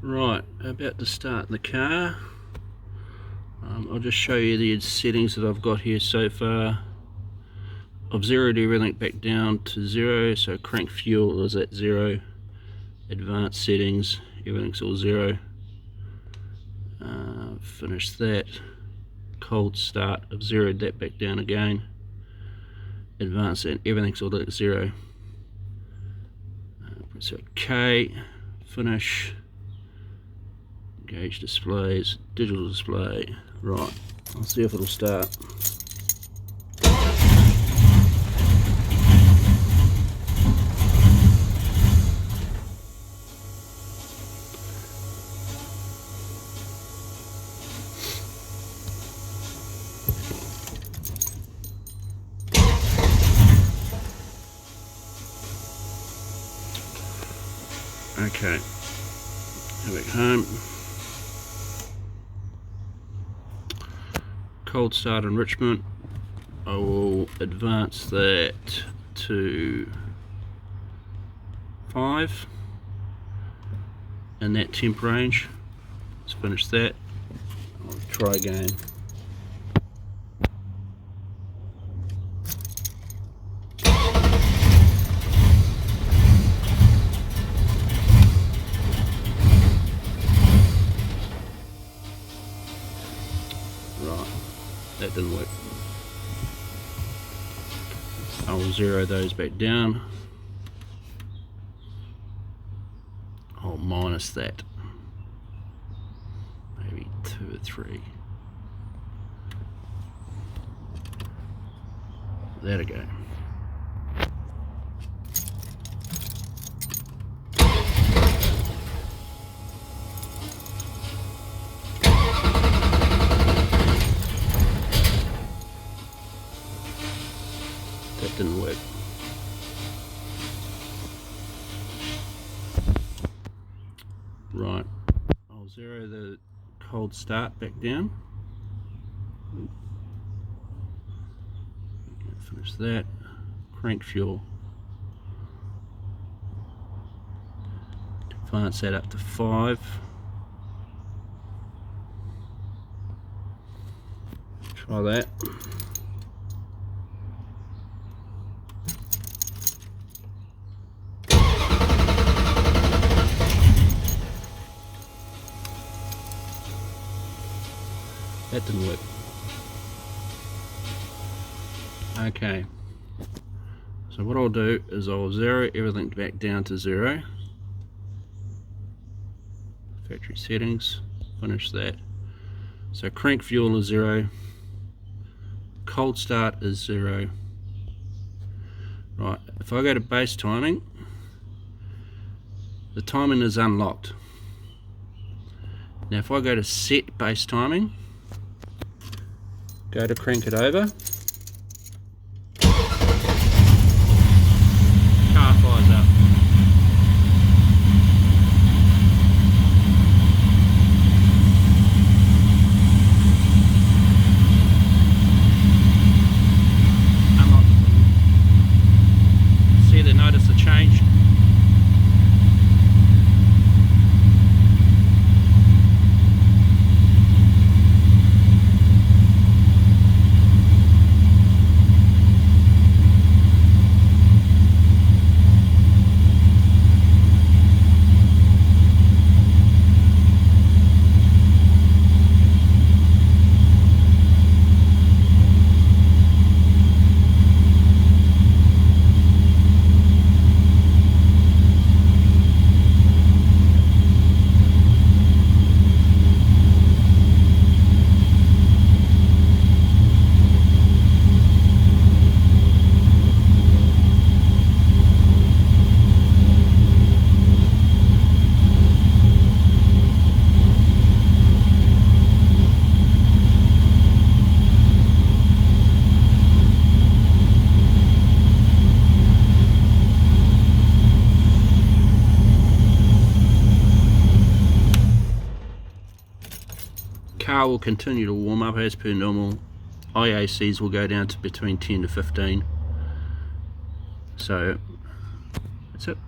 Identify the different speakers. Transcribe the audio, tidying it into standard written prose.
Speaker 1: Right, about to start the car. I'll just show you the settings that I've got here so far. I've zeroed everything back down to 0, so crank fuel is at 0. Advanced settings, everything's all 0. Finish that. Cold start, I've zeroed that back down again. Advanced, and everything's all at 0. Press OK. Finish. Gauge displays, digital display. Right, I'll see if it'll start. Okay, go back home. Cold start enrichment, I will advance that to 5 in that temp range. Let's finish that. I'll try again. Right, that didn't work. I'll zero those back down. I'll minus that. Maybe 2 or 3. There we go. That didn't work. Right, I'll zero the cold start back down. Finish that. Crank fuel. Advance that up to 5. Try that. That didn't work. Okay, so what I'll do is I'll zero everything back down to 0. Factory settings, finish that. So crank fuel is 0. Cold start is 0. Right, if I go to base timing, the timing is unlocked. Now if I go to set base timing, go to crank it over, car fires up. Unlock. See the notice the change. Car will continue to warm up as per normal. IACs will go down to between 10 to 15. So that's it.